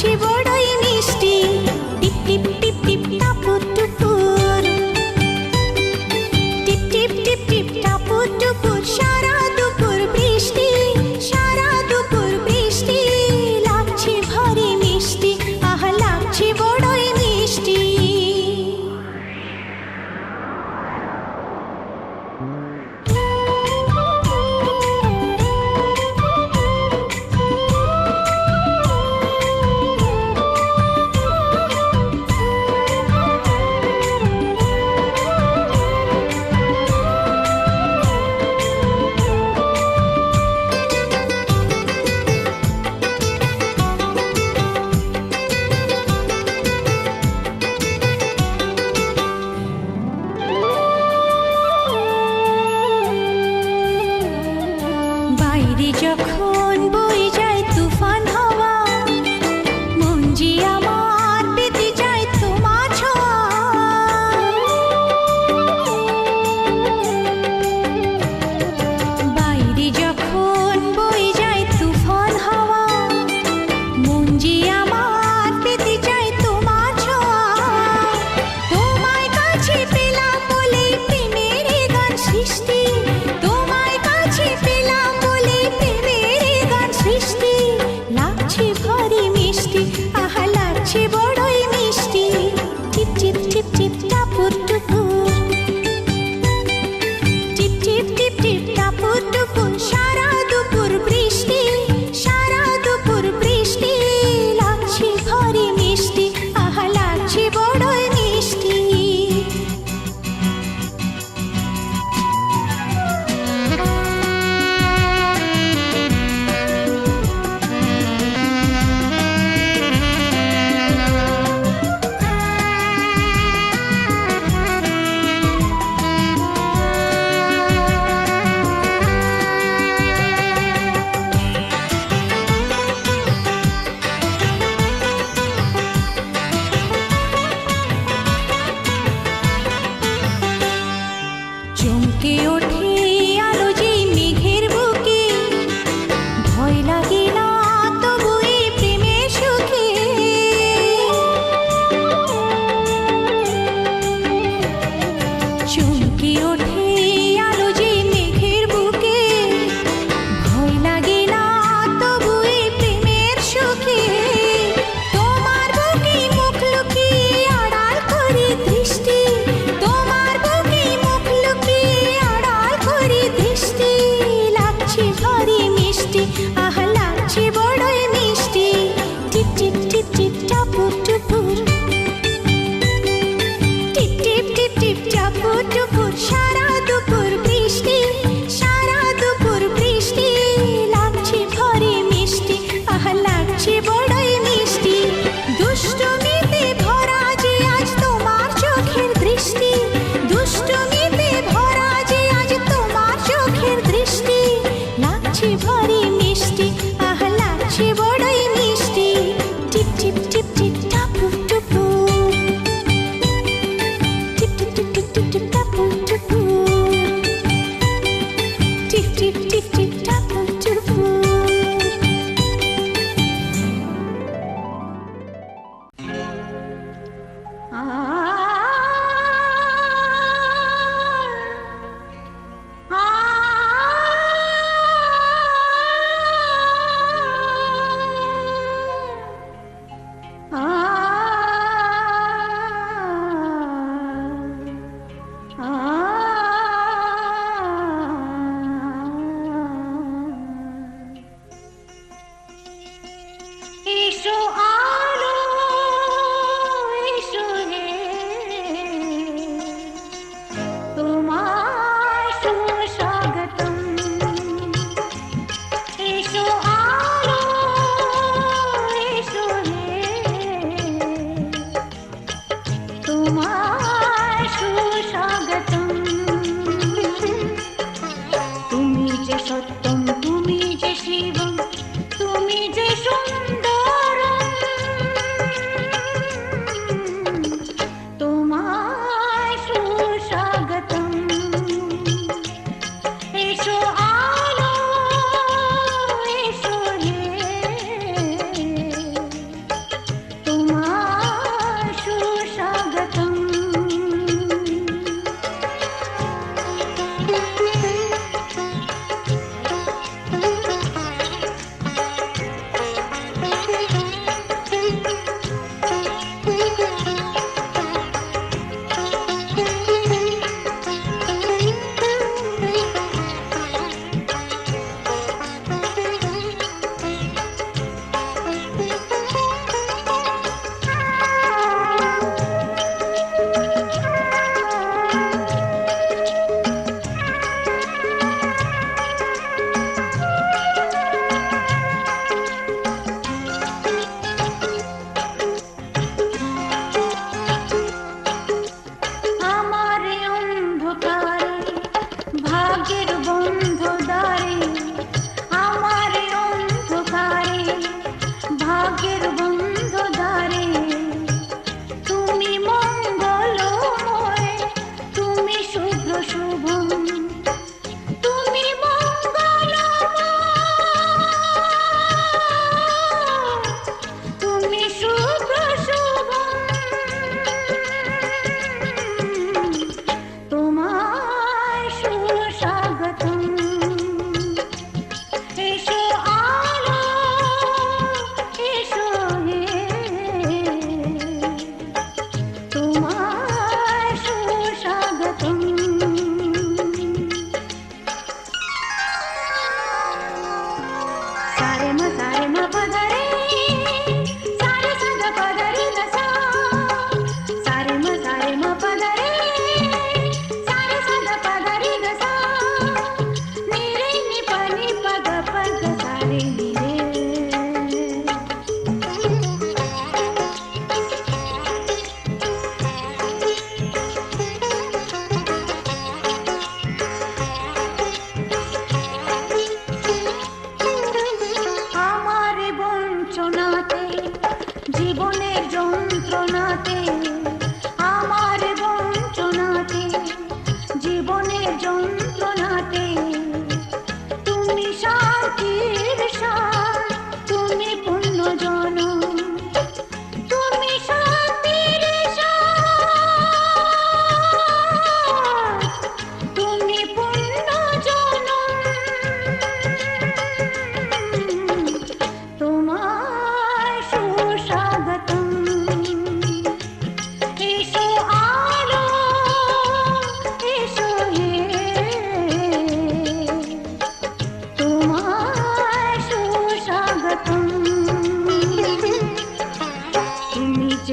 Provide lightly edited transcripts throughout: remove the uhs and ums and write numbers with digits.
লাগছে বড়ই মিষ্টি। টিপ টিপ টিপ টিপ টাপুর টুপুর, টিপ টিপ টিপ টিপ টাপুর টুপুর, সারা দুপুর বৃষ্টি, সারা দুপুর বৃষ্টি, লাগছে ভারী মিষ্টি, আহা লাগছে বড়ই মিষ্টি। বাইরে যখন বয়ে যায় তুফান হাওয়া, মন যে আমার পেতে যায় তোমার ছোঁয়া। বাইরে যখন বয়ে যায় তুফান হাওয়া, মন যে আমার পেতে যায় তোমার ছোঁয়া। তোমায় কাছে পেলাম বলে প্রেমের এ গান সৃষ্টি, তোমায় কাছে পেলাম বলে প্রেমের এ গান সৃষ্টি, লাগছে ভারী মিষ্টি, আহা লাগছে বড়ই মিষ্টি। টিপ টিপ টিপ টিপ টাপুর টুপুর, টিপ টিপ টিপ টিপ টাপুর টুপুর, সারা দুপুর বৃষ্টি, সারা দুপুর বৃষ্টি, লাগছে ভারী মিষ্টি, আহা লাগছে বড়ই মিষ্টি।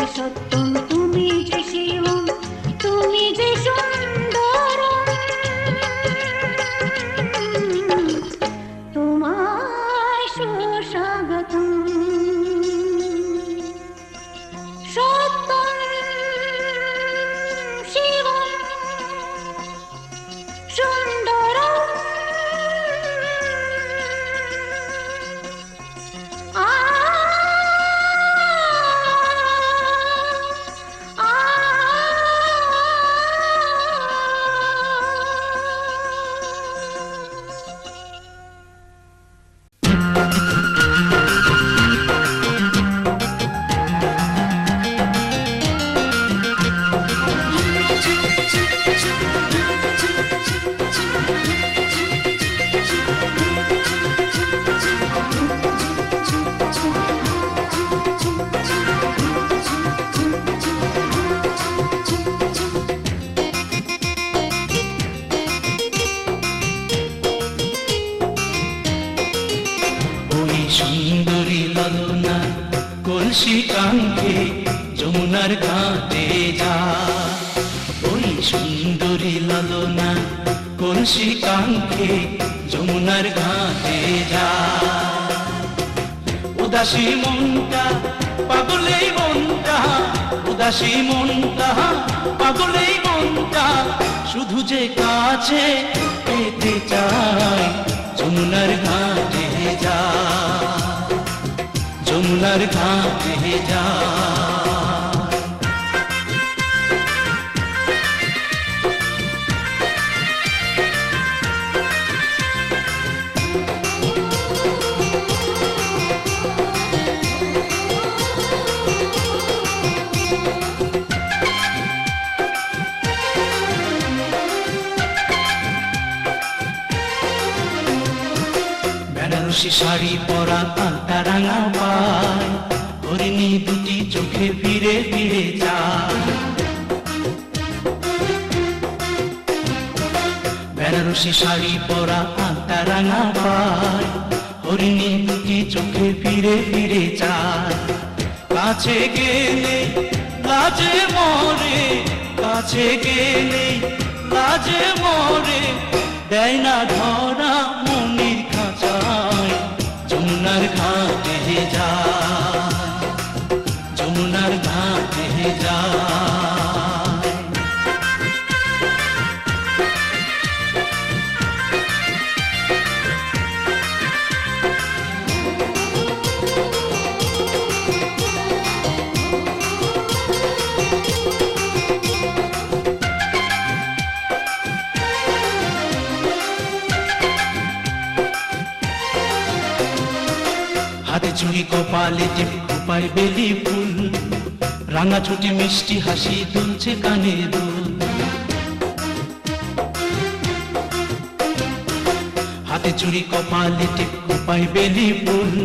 যে সত্যম, তুমি যে শিবম, তুমি যে সুন্দরম, তোমায় সুস্বাগতম। সত্যম শিবম সুন্দরম, সুন্দরী ললনা কলসি কাঙ্ক্ষে যমুনার ঘাটে যা। ওই সুন্দরী ললনা কলসি কাঙ্ক্ষে যমুনার ঘাটে যা। উদাসী মনটা পাগলেই মনটা, উদাসী মনটা পাগলেই মনটা, শুধু যে কাছে পেতে চায় যমুনার ঘাটে যা, যমুনার ঘাটে যা। বেনারসি শাড়ি পরা আলতা রাঙা পায়, হরিণী দুটি চোখে ফিরে ফিরে যায়। বেনারসি শাড়ি পরা আলতা রাঙা পায়, হরিণী দুটি চোখে ফিরে ফিরে যায়। কাছে গেলে লাজে মরে, কাছে গেলে লাজে মরে, দেয় না ধরা মনির খাঁচায় যমুনার ঘাটে যায়, যমুনার ঘাটে যায়। হাতে চুড়ি কপালে টিপ খোপায় বেলি ফুল, রাঙা ছুটি মিষ্টি হাসি দুলছে কানে দুল। হাতে চুড়ি কপালে টিপ খোপায় বেলি ফুল,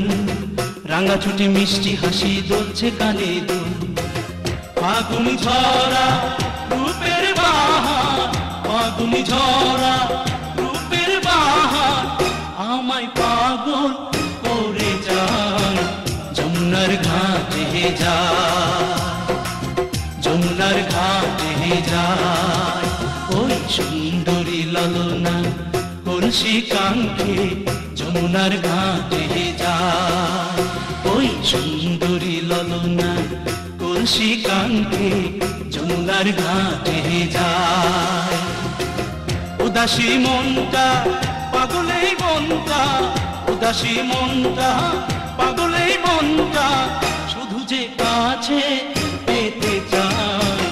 রাঙা ছুটি মিষ্টি হাসি দুলছে কানে দুল। ফাগুন ঝরা রূপের বাহার, ফাগুন ঝরা রূপের বাহার, আমায় পাগল করে যায় যমুনার ঘাটে যায়, যমুনার ঘাটে যায়। ওই সুন্দরী ললনা কলসি কাঙ্ক্ষে যমুনার ঘাটে যায়। ওই সুন্দরী ললনা কলসি কাঙ্ক্ষে যমুনার ঘাটে যায়। উদাসী মনটা পাগলেই মনটা, উদাসী মনটা পাগলেই মনটা, শুধু যে কাছে পেতে চায়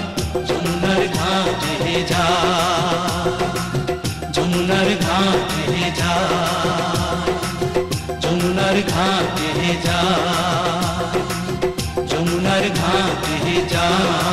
যমুনার ঘাটে যায়, যমুনার ঘাটে যায়, যমুনার ঘাটে যায়, যমুনার ঘাটে যায়।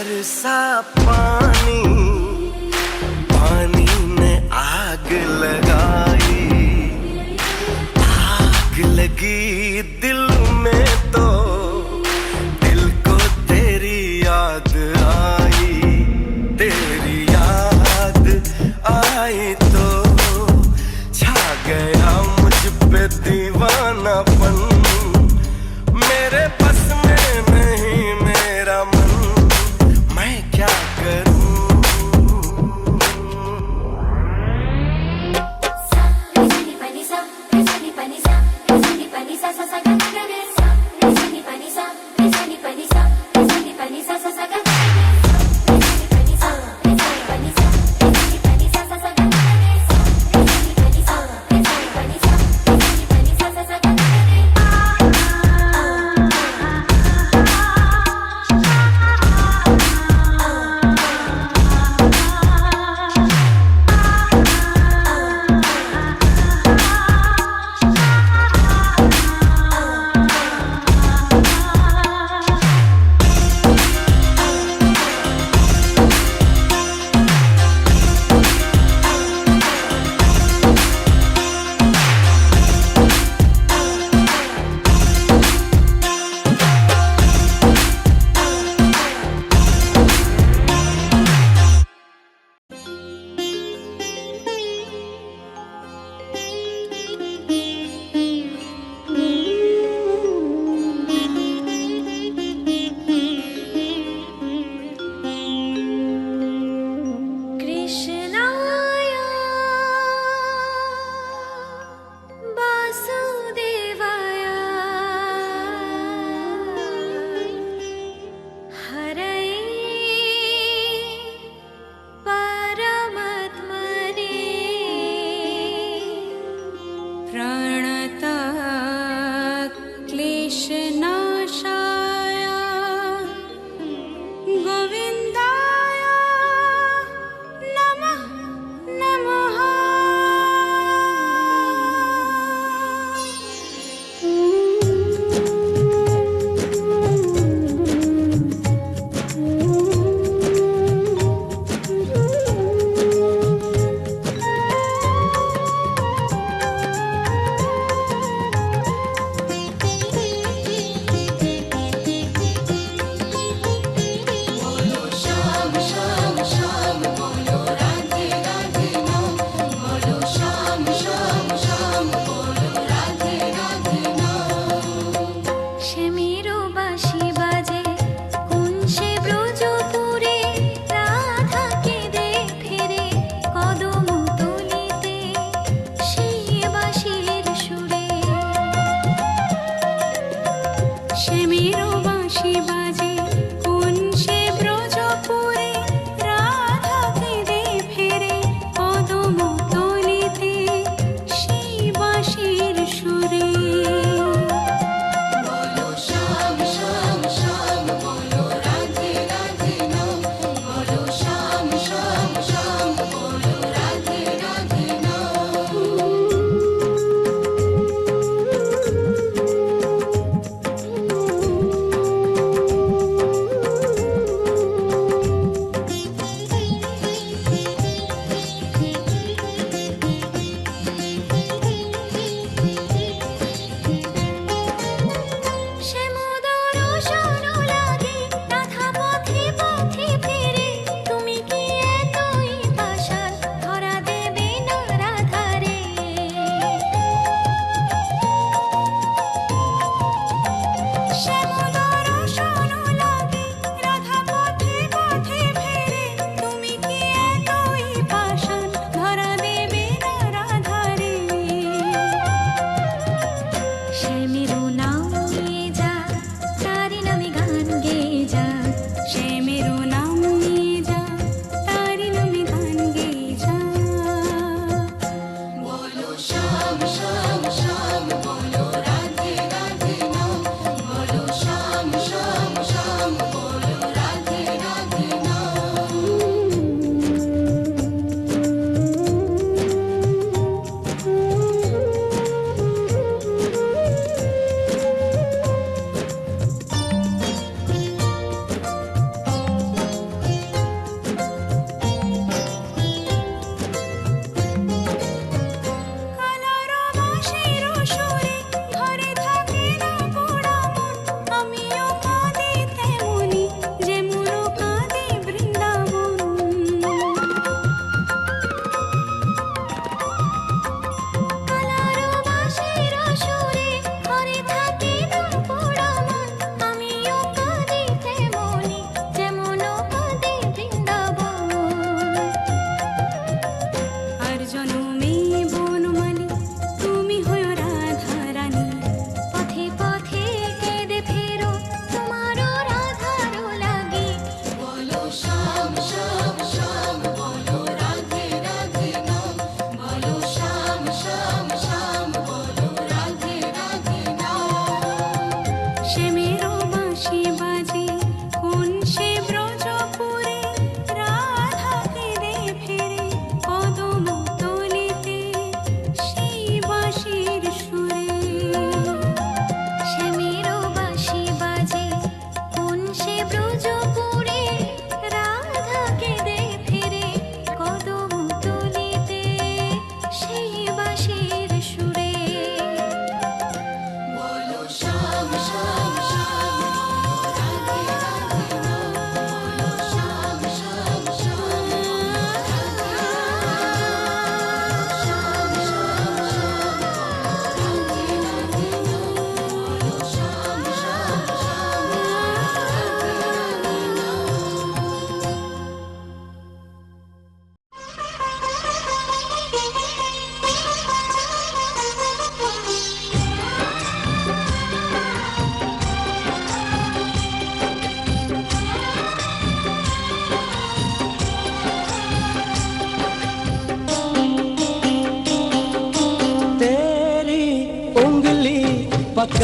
बरसा पानी, पानी ने आग लगाई, आग लगी दिल में तो दिल को तेरी याद आई, तेरी याद आई तो छा गया मुझ पे दीवानापन, मेरे बस में नहीं मेरा मन, मैं क्या करूं।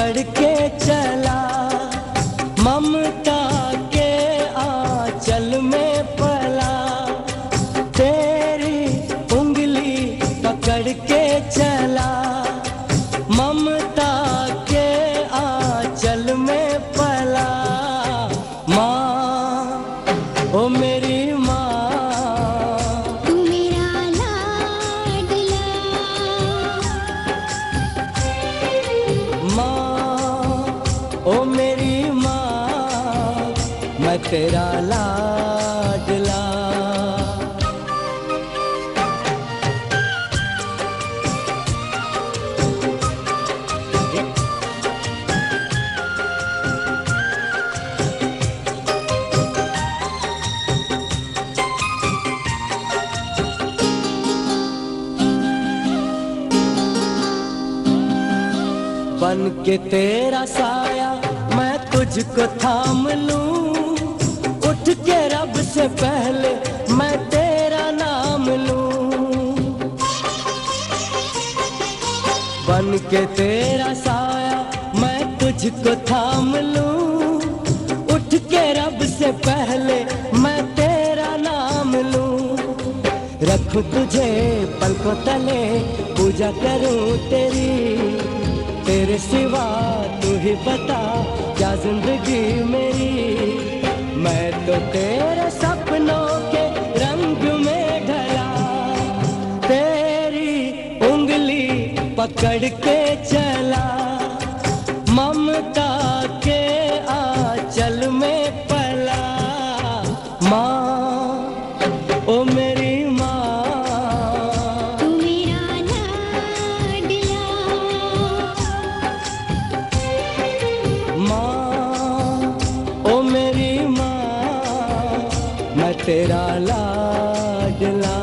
पकड़ के चला, ममता के आंचल में पला, तेरी उंगली पकड़ के चला, ममता के आंचल में पला। माँ, ओ मेरी माँ, तू मेरा लाडला, माँ, ओ मेरी माँ, मैं तेरा लाडला। बन के तेरा साया मैं तुझको थाम लूं, उठ के रब से पहले मैं तेरा नाम लूं। बन के तेरा साया मैं तुझको थाम लूं, उठ के रब से पहले मैं तेरा नाम लूं। रखूं तुझे पलकों तले, पूजा करूं तेरी, तेरे सिवा तू ही बता क्या जिंदगी मेरी। मैं तो तेरे सपनों के रंग में ढला, तेरी उंगली पकड़ के चला, ममता के आंचल में पला। माँ, ओ मेरी माँ, तू मेरा लाडला, माँ, ओ मेरी माँ, मैं तेरा लाडला।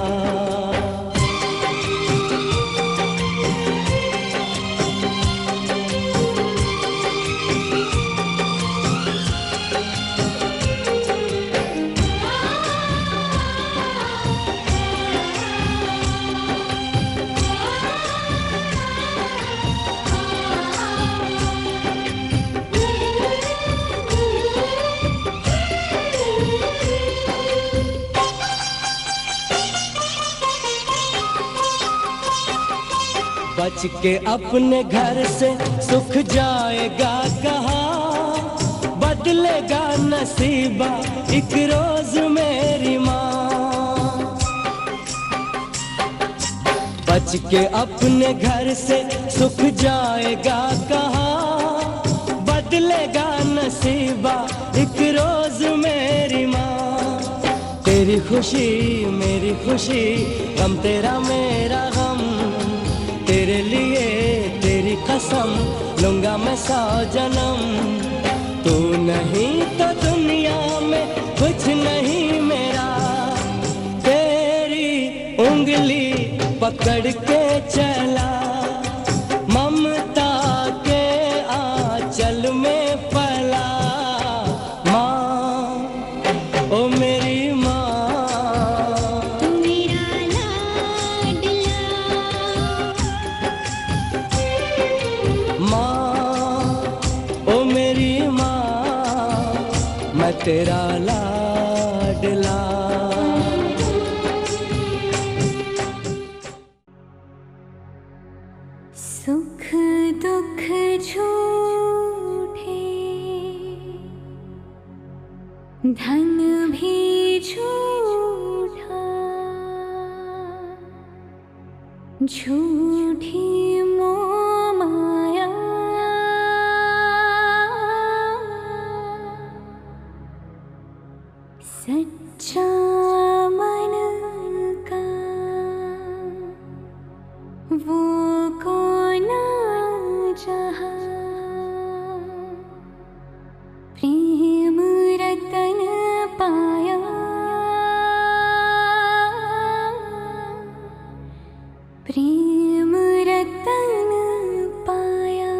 बच के अपने घर से सुख जाएगा कहाँ, बदलेगा नसीबा एक रोज मेरी माँ। बच के अपने घर से सुख जाएगा कहाँ, बदलेगा नसीबा एक रोज मेरी माँ। तेरी खुशी मेरी खुशी, गम तेरा मेरा गम, तेरे लिए तेरी कसम लूंगा मैं 100 जन्म। तू नहीं तो दुनिया में कुछ नहीं मेरा, तेरी उंगली पकड़ के चला, ममता के आंचल में पला। माँ, ओ मेरी माँ, तू मेरा लाडला, माँ, ओ मेरी माँ, मैं तेरा लाडला। सुख दुख झूठे, धन भी झूठा, झूठी मोह माया, सच्चा मन का वो कौन जहाँ, प्रेम रतन पाया, प्रेम रतन पाया।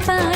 पाए